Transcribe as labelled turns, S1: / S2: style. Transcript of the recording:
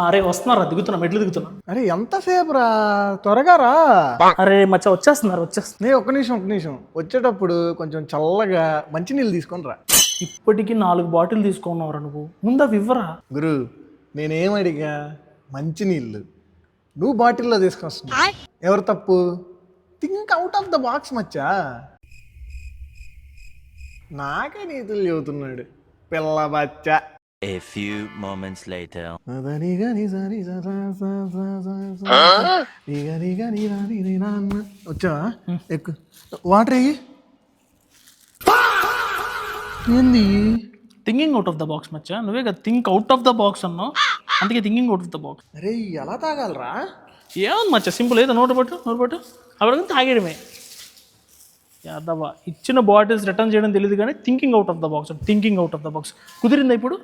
S1: అరే వస్తున్నారా, దిగుతున్నా, మెట్లు దిగుతున్నా.
S2: అరే ఎంతసేపు రా, త్వరగా రా.
S1: అరే మచ్చ వచ్చేస్తున్నారు.
S2: ఒక్క నిమిషం వచ్చేటప్పుడు కొంచెం చల్లగా మంచినీళ్ళు తీసుకొని రా.
S1: ఇప్పటికీ 4 బాటిల్ తీసుకున్నావురా నువ్వు, ముందు అవి ఇవ్వరా.
S2: గురు నేనేం అడిగా, మంచినీళ్ళు నువ్వు బాటిల్లో తీసుకొస్తున్నావు. ఎవరు తప్పు? Think out of the box మచ్చా. నాకే నీతులు చెబుతున్నాడు పిల్ల బచ్చా.
S3: A few moments later.
S2: వచ్చావా? ఎక్కు. వాటర్ అయ్యి ఏంది?
S1: Thinking out of the box మచ్చా, నువ్వే కదా think out of the box అన్నావు, అందుకే thinking out of the box.
S2: అరే ఎలా తాగాలరా?
S1: ఏమన్నా మచ్చా, సింపుల్ ఏదో నోటు పట్టు అప్పుడు తాగేయడమే. యాదవ్వా, ఇచ్చిన బాటిల్స్ రిటర్న్ చేయడం తెలియదు కానీ thinking out of the box కుదిరిందా ఇప్పుడు?